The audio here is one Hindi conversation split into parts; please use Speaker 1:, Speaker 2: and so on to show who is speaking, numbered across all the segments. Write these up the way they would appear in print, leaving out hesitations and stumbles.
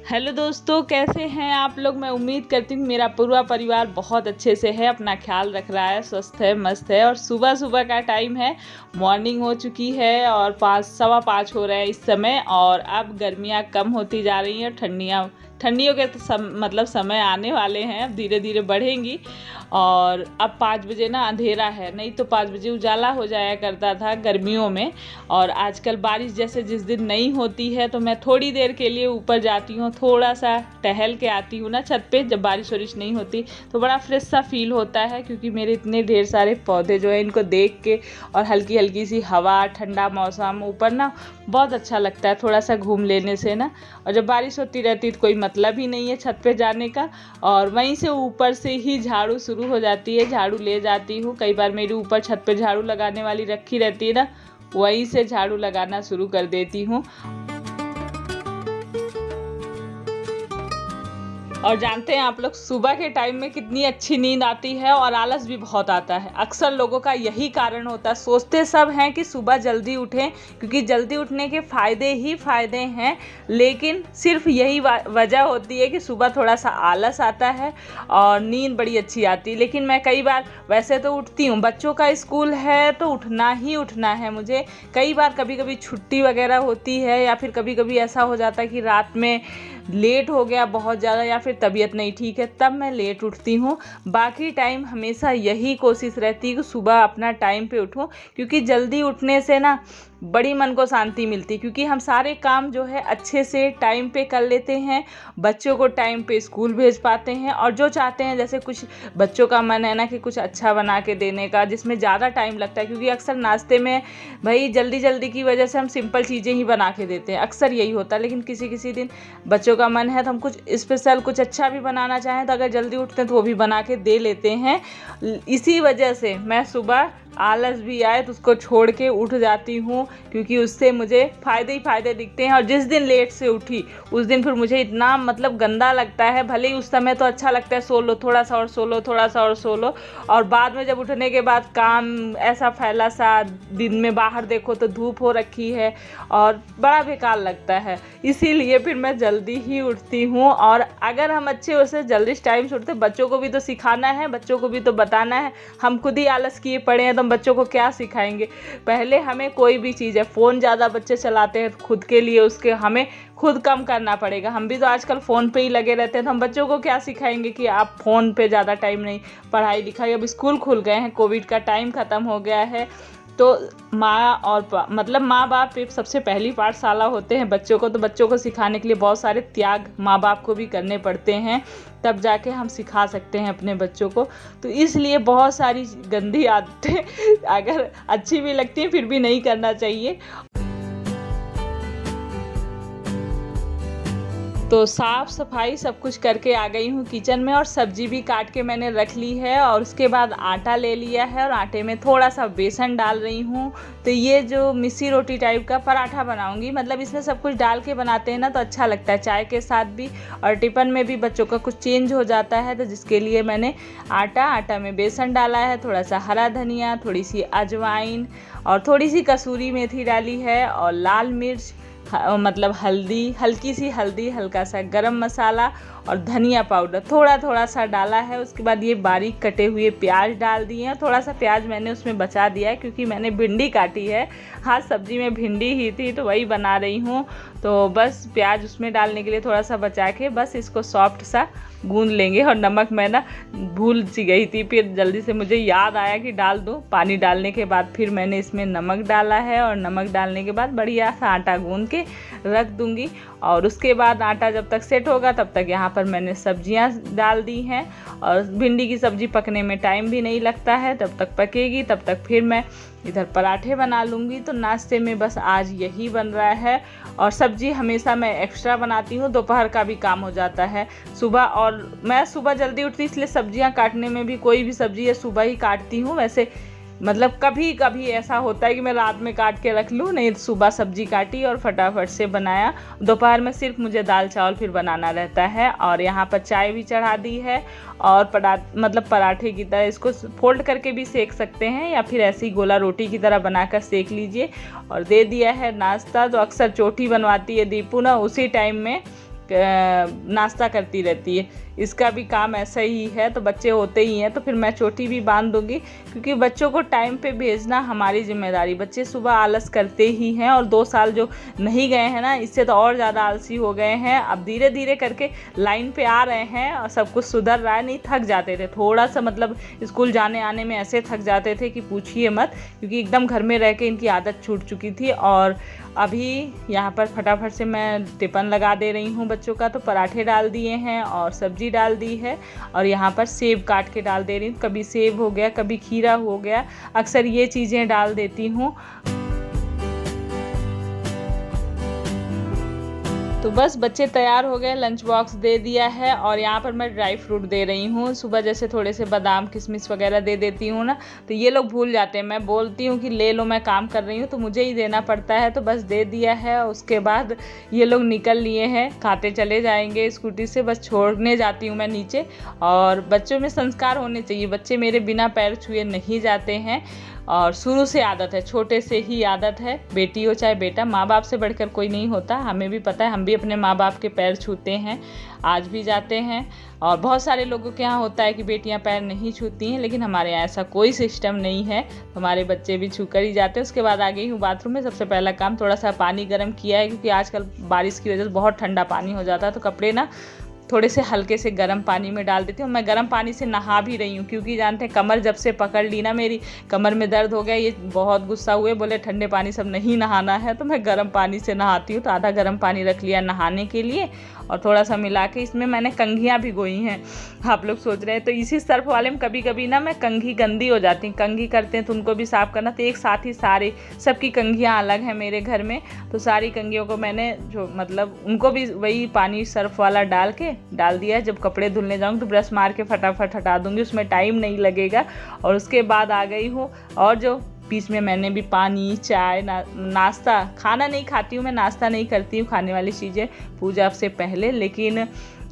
Speaker 1: हेलो दोस्तों, कैसे हैं आप लोग। मैं उम्मीद करती हूँ मेरा पूरा परिवार बहुत अच्छे से है, अपना ख्याल रख रहा है, स्वस्थ है, मस्त है। और सुबह सुबह का टाइम है, मॉर्निंग हो चुकी है और 5:15 हो रहे हैं इस समय। और अब गर्मियाँ कम होती जा रही हैं, ठंडियों के तो मतलब समय आने वाले हैं, अब धीरे धीरे बढ़ेंगी। और अब 5 बजे ना अंधेरा है, नहीं तो 5 बजे उजाला हो जाया करता था गर्मियों में। और आजकल बारिश जैसे जिस दिन नहीं होती है तो मैं थोड़ी देर के लिए ऊपर जाती हूँ, थोड़ा सा टहल के आती हूँ ना छत पे। जब बारिश वारिश नहीं होती तो बड़ा फ्रेश सा फील होता है, क्योंकि मेरे इतने ढेर सारे पौधे जो है इनको देख के और हल्की हल्की सी हवा, ठंडा मौसम ऊपर ना बहुत अच्छा लगता है थोड़ा सा घूम लेने से ना। और जब बारिश होती रहती तो कोई मतलब ही नहीं है छत पे जाने का। और वहीं से ऊपर से ही झाड़ू शुरू हो जाती है, झाड़ू ले जाती हूँ। कई बार मेरी ऊपर छत पे झाड़ू लगाने वाली रखी रहती है ना, वहीं से झाड़ू लगाना शुरू कर देती हूँ। और जानते हैं आप लोग, सुबह के टाइम में कितनी अच्छी नींद आती है और आलस भी बहुत आता है। अक्सर लोगों का यही कारण होता है, सोचते सब हैं कि सुबह जल्दी उठें, क्योंकि जल्दी उठने के फ़ायदे ही फ़ायदे हैं। लेकिन सिर्फ यही वजह होती है कि सुबह थोड़ा सा आलस आता है और नींद बड़ी अच्छी आती है। लेकिन मैं कई बार वैसे तो उठती हूँ, बच्चों का स्कूल है तो उठना ही उठना है मुझे। कई बार कभी कभी छुट्टी वगैरह होती है, या फिर कभी कभी ऐसा हो जाता है कि रात में लेट हो गया बहुत ज़्यादा, या फिर तबीयत नहीं ठीक है, तब मैं लेट उठती हूँ। बाकी टाइम हमेशा यही कोशिश रहती है कि सुबह अपना टाइम पे उठूँ, क्योंकि जल्दी उठने से ना बड़ी मन को शांति मिलती है। क्योंकि हम सारे काम जो है अच्छे से टाइम पे कर लेते हैं, बच्चों को टाइम पे स्कूल भेज पाते हैं। और जो चाहते हैं, जैसे कुछ बच्चों का मन है ना कि कुछ अच्छा बना के देने का, जिसमें ज़्यादा टाइम लगता है, क्योंकि अक्सर नाश्ते में भाई जल्दी जल्दी की वजह से हम सिंपल चीज़ें ही बना के देते हैं, अक्सर यही होता है। लेकिन किसी किसी दिन बच्चों का मन है तो हम कुछ स्पेशल, कुछ अच्छा भी बनाना चाहें तो अगर जल्दी उठते हैं तो वो भी बना के दे लेते हैं। इसी वजह से मैं सुबह आलस भी आए तो उसको छोड़ के उठ जाती हूँ, क्योंकि उससे मुझे फ़ायदे ही फ़ायदे दिखते हैं। और जिस दिन लेट से उठी उस दिन फिर मुझे इतना मतलब गंदा लगता है। भले ही उस समय तो अच्छा लगता है, सो लो थोड़ा सा और सो लो, थोड़ा सा और सो लो, और बाद में जब उठने के बाद काम ऐसा फैला सा, दिन में बाहर देखो तो धूप हो रखी है और बड़ा बेकार लगता है। इसीलिए फिर मैं जल्दी ही उठती हूँ। और अगर हम अच्छे से जल्दी टाइम से उठते, बच्चों को भी तो सिखाना है, बच्चों को भी तो बताना है। हम खुद ही आलस किए पड़े हैं तो बच्चों को क्या सिखाएंगे। पहले हमें कोई भी चीज़ है, फ़ोन ज़्यादा बच्चे चलाते हैं खुद के लिए, उसके हमें खुद कम करना पड़ेगा। हम भी तो आजकल फ़ोन पे ही लगे रहते हैं, तो हम बच्चों को क्या सिखाएंगे कि आप फ़ोन पे ज़्यादा टाइम नहीं। पढ़ाई लिखाई, अब स्कूल खुल गए हैं, कोविड का टाइम ख़त्म हो गया है, तो माँ और मतलब माँ बाप एक सबसे पहली पाठशाला होते हैं बच्चों को। तो बच्चों को सिखाने के लिए बहुत सारे त्याग माँ बाप को भी करने पड़ते हैं, तब जाके हम सिखा सकते हैं अपने बच्चों को। तो इसलिए बहुत सारी गंदी आदतें अगर अच्छी भी लगती हैं फिर भी नहीं करना चाहिए। तो साफ़ सफाई सब कुछ करके आ गई हूँ किचन में, और सब्जी भी काट के मैंने रख ली है। और उसके बाद आटा ले लिया है और आटे में थोड़ा सा बेसन डाल रही हूँ। तो ये जो मिस्सी रोटी टाइप का पराठा बनाऊँगी, मतलब इसमें सब कुछ डाल के बनाते हैं ना तो अच्छा लगता है चाय के साथ भी, और टिफ़िन में भी बच्चों का कुछ चेंज हो जाता है। तो जिसके लिए मैंने आटा में बेसन डाला है, थोड़ा सा हरा धनिया, थोड़ी सी अजवाइन और थोड़ी सी कसूरी मेथी डाली है, और लाल मिर्च, मतलब हल्दी, हल्की सी हल्दी, हल्का सा गरम मसाला और धनिया पाउडर थोड़ा थोड़ा सा डाला है। उसके बाद ये बारीक कटे हुए प्याज डाल दिए हैं। थोड़ा सा प्याज मैंने उसमें बचा दिया है, क्योंकि मैंने भिंडी काटी है, हाँ सब्जी में भिंडी ही थी तो वही बना रही हूँ। तो बस प्याज उसमें डालने के लिए थोड़ा सा बचा के बस इसको सॉफ्ट सा गूंद लेंगे। और नमक मैं ना भूल सी गई थी, फिर जल्दी से मुझे याद आया कि डाल दूँ। पानी डालने के बाद फिर मैंने इसमें नमक डाला है, और नमक डालने के बाद बढ़िया सा आटा गूंद के रख दूँगी। और उसके बाद आटा जब तक सेट होगा तब तक यहाँ पर मैंने सब्जियाँ डाल दी हैं। और भिंडी की सब्ज़ी पकने में टाइम भी नहीं लगता है, तब तक पकेगी, तब तक फिर मैं इधर पराठे बना लूँगी। तो नाश्ते में बस आज यही बन रहा है। और सब्ज़ी हमेशा मैं एक्स्ट्रा बनाती हूँ, दोपहर का भी काम हो जाता है सुबह। और मैं सुबह जल्दी उठती इसलिए सब्जियाँ काटने में भी, कोई भी सब्ज़ी है सुबह ही काटती हूँ। वैसे मतलब कभी कभी ऐसा होता है कि मैं रात में काट के रख लूँ, नहीं सुबह सब्जी काटी और फटाफट से बनाया। दोपहर में सिर्फ मुझे दाल चावल फिर बनाना रहता है। और यहाँ पर चाय भी चढ़ा दी है, और पराठे की तरह इसको फोल्ड करके भी सेक सकते हैं, या फिर ऐसी गोला रोटी की तरह बनाकर सेक लीजिए। और दे दिया है नाश्ता। तो अक्सर चोटी बनवाती है दीपू ना, उसी टाइम में नाश्ता करती रहती है। इसका भी काम ऐसा ही है, तो बच्चे होते ही हैं तो फिर मैं चोटी भी बांध दूंगी, क्योंकि बच्चों को टाइम पे भेजना हमारी जिम्मेदारी। बच्चे सुबह आलस करते ही हैं, और 2 साल जो नहीं गए हैं ना, इससे तो और ज़्यादा आलसी हो गए हैं। अब धीरे धीरे करके लाइन पे आ रहे हैं और सब कुछ सुधर रहा है। नहीं थक जाते थे थोड़ा सा, मतलब स्कूल जाने आने में ऐसे थक जाते थे कि पूछिए मत, क्योंकि एकदम घर में रह के इनकी आदत छूट चुकी थी। और अभी यहाँ पर फटाफट से मैं टिफ़िन लगा दे रही हूँ बच्चों का। तो पराठे डाल दिए हैं और सब्जी डाल दी है, और यहाँ पर सेब काट के डाल दे रही हूँ। कभी सेब हो गया, कभी खीरा हो गया, अक्सर ये चीज़ें डाल देती हूँ। तो बस बच्चे तैयार हो गए, लंच बॉक्स दे दिया है, और यहाँ पर मैं ड्राई फ्रूट दे रही हूँ। सुबह जैसे थोड़े से बादाम किशमिश वगैरह दे देती हूँ ना, तो ये लोग भूल जाते हैं। मैं बोलती हूँ कि ले लो, मैं काम कर रही हूँ, तो मुझे ही देना पड़ता है। तो बस दे दिया है। उसके बाद ये लोग निकल लिए हैं, खाते चले जाएंगे स्कूटी से। बस छोड़ने जाती हूँ मैं नीचे। और बच्चों में संस्कार होने चाहिए, बच्चे मेरे बिना पैर छुए नहीं जाते हैं, और शुरू से आदत है, छोटे से ही आदत है। बेटी हो चाहे बेटा, माँ बाप से बढ़कर कोई नहीं होता। हमें भी पता है, हम भी अपने माँ बाप के पैर छूते हैं, आज भी जाते हैं। और बहुत सारे लोगों के यहाँ होता है कि बेटियाँ पैर नहीं छूती हैं, लेकिन हमारे यहाँ ऐसा कोई सिस्टम नहीं है। हमारे बच्चे भी छू कर ही जाते हैं। उसके बाद आ गई हूँ बाथरूम में। सबसे पहला काम, थोड़ा सा पानी गर्म किया है, क्योंकि आजकल बारिश की वजह से बहुत ठंडा पानी हो जाता है। तो कपड़े ना थोड़े से हल्के से गर्म पानी में डाल देती हूँ। मैं गर्म पानी से नहा भी रही हूँ, क्योंकि जानते हैं कमर जब से पकड़ ली ना, मेरी कमर में दर्द हो गया। ये बहुत गुस्सा हुए, बोले ठंडे पानी सब नहीं नहाना है, तो मैं गर्म पानी से नहाती हूँ। तो आधा गर्म पानी रख लिया नहाने के लिए, और थोड़ा सा मिला के इसमें मैंने कंघियाँ भिगोई हैं। आप लोग सोच रहे हैं, तो इसी सर्फ वाले में कभी कभी ना मैं कंघी गंदी हो जाती हैं, कंघी करते हैं तो उनको भी साफ़ करना। तो एक साथ ही सारे सबकी कंघियाँ अलग हैं मेरे घर में, तो सारी कंघियों को मैंने जो मतलब उनको भी वही पानी सर्फ वाला डाल दिया। जब कपड़े धुलने जाऊँगी तो ब्रश मार के फटाफट हटा दूँगी, उसमें टाइम नहीं लगेगा। और उसके बाद आ गई हूँ, और जो बीच में मैंने भी पानी, चाय, नाश्ता, खाना नहीं खाती हूँ मैं, नाश्ता नहीं करती हूँ, खाने वाली चीज़ें पूजा से पहले। लेकिन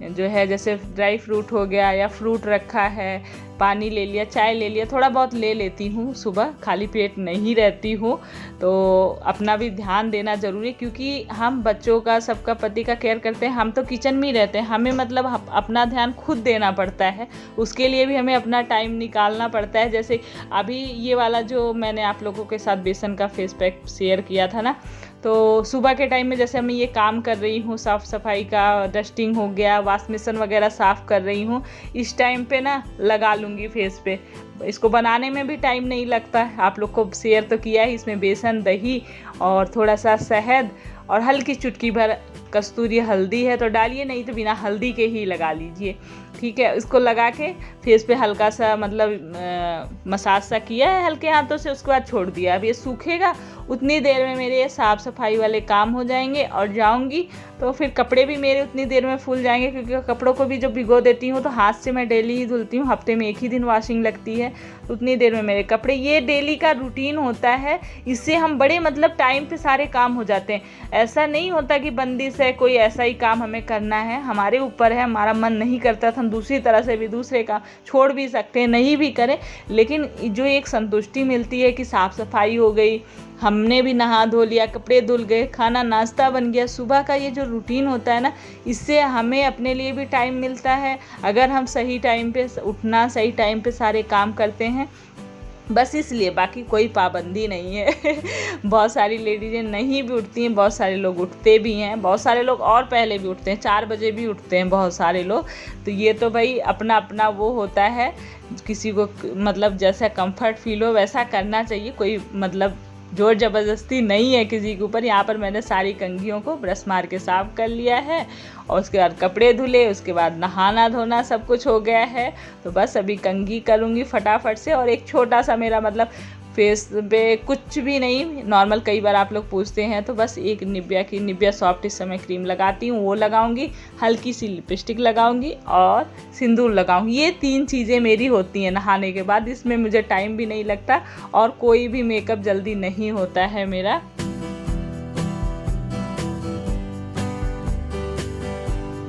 Speaker 1: जो है जैसे ड्राई फ्रूट हो गया या फ्रूट रखा है, पानी ले लिया, चाय ले लिया, थोड़ा बहुत ले लेती हूँ। सुबह खाली पेट नहीं रहती हूँ, तो अपना भी ध्यान देना ज़रूरी है, क्योंकि हम बच्चों का, सबका, पति का केयर करते हैं। हम तो किचन में ही रहते हैं, हमें मतलब अपना ध्यान खुद देना पड़ता है। उसके लिए भी हमें अपना टाइम निकालना पड़ता है। जैसे अभी ये वाला जो मैंने आप लोगों के साथ बेसन का फेस पैक शेयर किया था ना, तो सुबह के टाइम में जैसे मैं ये काम कर रही हूँ, साफ़ सफाई का, डस्टिंग हो गया, वॉश बेसिन वगैरह साफ़ कर रही हूँ, इस टाइम पे ना लगा लूँगी फेस पे। इसको बनाने में भी टाइम नहीं लगता है, आप लोग को शेयर तो किया है। इसमें बेसन, दही और थोड़ा सा शहद और हल्की चुटकी भर कस्तूरी हल्दी है तो डालिए, नहीं तो बिना हल्दी के ही लगा लीजिए, ठीक है। इसको लगा के फेस पे हल्का सा मतलब मसाज सा किया है हल्के हाथों से, उसके बाद छोड़ दिया। अब ये सूखेगा, उतनी देर में मेरे साफ़ सफाई वाले काम हो जाएंगे, और जाऊंगी तो फिर कपड़े भी मेरे उतनी देर में फूल जाएंगे, क्योंकि कपड़ों को भी जब भिगो देती हूँ तो हाथ से मैं डेली ही धुलती हूँ, हफ्ते में 1 ही दिन वॉशिंग लगती है, तो उतनी देर में मेरे कपड़े। ये डेली का रूटीन होता है, इससे हम बड़े मतलब टाइम पे सारे काम हो जाते हैं। ऐसा नहीं होता कि बंदिश है, कोई ऐसा ही काम हमें करना है, हमारे ऊपर है। हमारा मन नहीं करता तो हम दूसरी तरह से भी दूसरे काम छोड़ भी सकते हैं, नहीं भी करें, लेकिन जो एक संतुष्टि मिलती है कि साफ़ सफाई हो गई, हमने भी नहा धो लिया, कपड़े धुल गए, खाना नाश्ता बन गया, सुबह का ये जो रूटीन होता है ना, इससे हमें अपने लिए भी टाइम मिलता है। अगर हम सही टाइम पे उठना, सही टाइम पे सारे काम करते हैं, बस इसलिए, बाकी कोई पाबंदी नहीं है। बहुत सारी लेडीज़ें नहीं भी उठती हैं, बहुत सारे लोग उठते भी हैं, बहुत सारे लोग और पहले भी उठते हैं, 4 बजे भी उठते हैं बहुत सारे लोग। तो ये तो भाई अपना अपना वो होता है, किसी को मतलब जैसा कंफर्ट फील हो वैसा करना चाहिए, कोई मतलब जोर ज़बरदस्ती नहीं है किसी के ऊपर। यहाँ पर मैंने सारी कंघियों को ब्रश मार के साफ़ कर लिया है, और उसके बाद कपड़े धुले, उसके बाद नहाना धोना सब कुछ हो गया है। तो बस अभी कंघी करूँगी फटाफट से, और एक छोटा सा मेरा मतलब फेस पे कुछ भी नहीं, नॉर्मल, कई बार आप लोग पूछते हैं, तो बस एक निविया सॉफ्ट इस समय क्रीम लगाती हूँ, वो लगाऊंगी, हल्की सी लिपस्टिक लगाऊंगी और सिंदूर लगाऊंगी। ये 3 चीज़ें मेरी होती हैं नहाने के बाद। इसमें मुझे टाइम भी नहीं लगता और कोई भी मेकअप जल्दी नहीं होता है मेरा।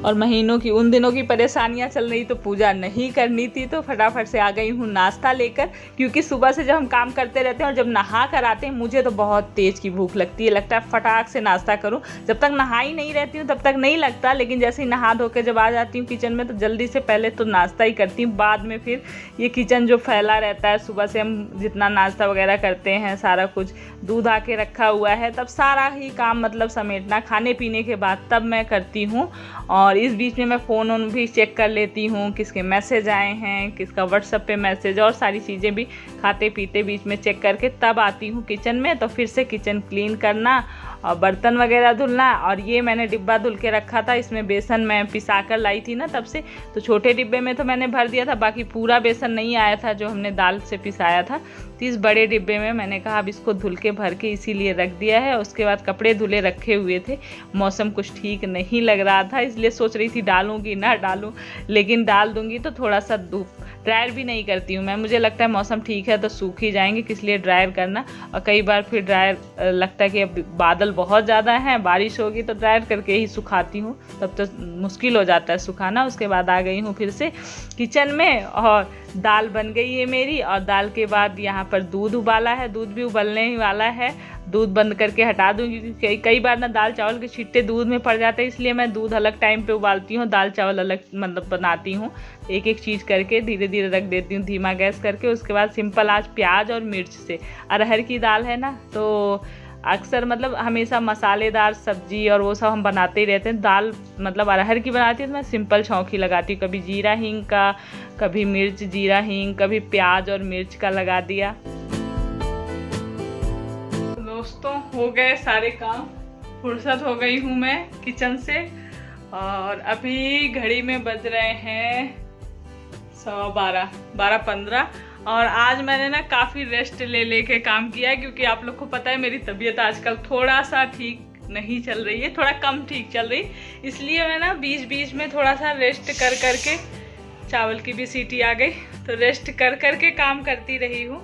Speaker 1: और महीनों की उन दिनों की परेशानियां चल रही तो पूजा नहीं करनी थी, तो फटाफट से आ गई हूँ नाश्ता लेकर। क्योंकि सुबह से जब हम काम करते रहते हैं और जब नहा कर आते हैं मुझे तो बहुत तेज़ की भूख लगती है, लगता है फटाक से नाश्ता करूँ। जब तक नहाई नहीं रहती हूँ तब तक नहीं लगता, लेकिन जैसे ही नहा धो के जब आ जाती हूँ किचन में तो जल्दी से पहले तो नाश्ता ही करती हूँ, बाद में फिर ये किचन जो फैला रहता है सुबह से हम जितना नाश्ता वगैरह करते हैं, सारा कुछ दूध आके रखा हुआ है, तब सारा ही काम मतलब समेटना खाने पीने के बाद तब मैं करती हूँ। और इस बीच में मैं फ़ोन भी चेक कर लेती हूँ, किसके मैसेज आए हैं, किसका व्हाट्सएप पे मैसेज, और सारी चीज़ें भी खाते पीते बीच में चेक करके तब आती हूँ किचन में। तो फिर से किचन क्लीन करना और बर्तन वगैरह धुलना। और ये मैंने डिब्बा धुल के रखा था, इसमें बेसन मैं पिसा कर लाई थी ना तब से, तो छोटे डिब्बे में तो मैंने भर दिया था, बाकी पूरा बेसन नहीं आया था जो हमने दाल से पिसाया था। तो इस बड़े डिब्बे में मैंने कहा अब इसको धुल के भर के इसीलिए रख दिया है। उसके बाद कपड़े धुले रखे हुए थे, मौसम कुछ ठीक नहीं लग रहा था इसलिए सोच रही थी डालूंगी ना डालूं, लेकिन डाल दूंगी तो थोड़ा सा धूप, ड्रायर भी नहीं करती हूँ मैं, मुझे लगता है मौसम ठीक है तो सूख ही जाएंगे, इसलिए ड्रायर करना। और कई बार फिर ड्रायर लगता है कि अब बादल बहुत ज़्यादा हैं, बारिश होगी तो ड्रायर करके ही सुखाती हूँ, तब तो मुश्किल हो जाता है सुखाना। उसके बाद आ गई हूँ फिर से किचन में और दाल बन गई है मेरी। और दाल के बाद यहाँ पर दूध उबाला है, दूध भी उबलने ही वाला है, दूध बंद करके हटा दूँगी क्योंकि कई बार ना दाल चावल के छिट्टे दूध में पड़ जाते हैं, इसलिए मैं दूध अलग टाइम पे उबालती हूँ, दाल चावल अलग मतलब बनाती हूँ। एक एक चीज़ करके धीरे धीरे रख देती हूँ धीमा गैस करके। उसके बाद सिंपल आज प्याज और मिर्च से, अरहर की दाल है ना तो अक्सर मतलब हमेशा मसालेदार सब्जी और वो सब हम बनाते ही रहते हैं। दाल मतलब अरहर की बनाती हूँ तो मैं सिंपल छौंकी लगाती हूँ, कभी जीरा हींग का, कभी मिर्च जीरा हींग, कभी प्याज और मिर्च का लगा दिया। दोस्तों हो गए सारे काम, फुर्सत हो गई हूँ मैं किचन से। और अभी घड़ी में बज रहे हैं 12:15। और आज मैंने ना काफ़ी रेस्ट ले के काम किया है, क्योंकि आप लोग को पता है मेरी तबीयत आजकल थोड़ा सा ठीक नहीं चल रही है, थोड़ा कम ठीक चल रही, इसलिए मैं ना बीच बीच में थोड़ा सा रेस्ट कर करके, चावल की भी सीटी आ गई तो रेस्ट कर करके काम करती रही हूँ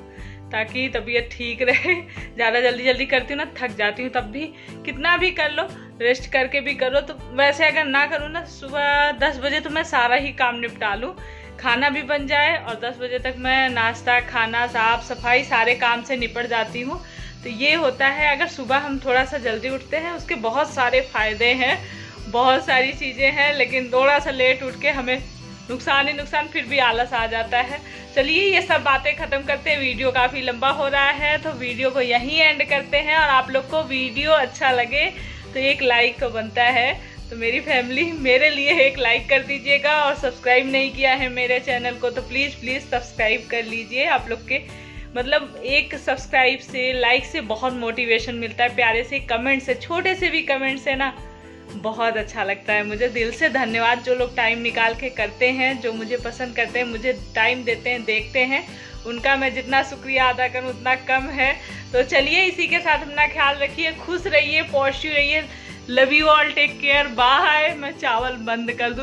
Speaker 1: ताकि तबीयत ठीक रहे। ज़्यादा जल्दी करती हूँ ना थक जाती हूँ, तब भी कितना भी कर लो रेस्ट करके भी करो। तो वैसे अगर ना करूँ ना सुबह 10 बजे तो मैं सारा ही काम निपटा लूँ, खाना भी बन जाए और 10 बजे तक मैं नाश्ता खाना साफ सफाई सारे काम से निपट जाती हूँ। तो ये होता है अगर सुबह हम थोड़ा सा जल्दी उठते हैं, उसके बहुत सारे फ़ायदे हैं, बहुत सारी चीज़ें हैं, लेकिन थोड़ा सा लेट उठ के हमें नुकसान ही नुकसान, फिर भी आलस आ जाता है। चलिए ये सब बातें ख़त्म करते हैं, वीडियो काफ़ी लंबा हो रहा है तो वीडियो को यहीं एंड करते हैं। और आप लोग को वीडियो अच्छा लगे तो एक लाइक तो बनता है, तो मेरी फैमिली मेरे लिए एक लाइक कर दीजिएगा। और सब्सक्राइब नहीं किया है मेरे चैनल को तो प्लीज़ सब्सक्राइब कर लीजिए। आप लोग के मतलब एक सब्सक्राइब से, लाइक से बहुत मोटिवेशन मिलता है, प्यारे से कमेंट से, छोटे से भी कमेंट से ना बहुत अच्छा लगता है मुझे। दिल से धन्यवाद जो लोग टाइम निकाल के करते हैं, जो मुझे पसंद करते हैं, मुझे टाइम देते हैं, देखते हैं, उनका मैं जितना शुक्रिया अदा करूं उतना कम है। तो चलिए इसी के साथ अपना ख्याल रखिए, खुश रहिए, पॉजिटिव रहिए। Love you all, take care, bye. मैं चावल बंद कर दूं।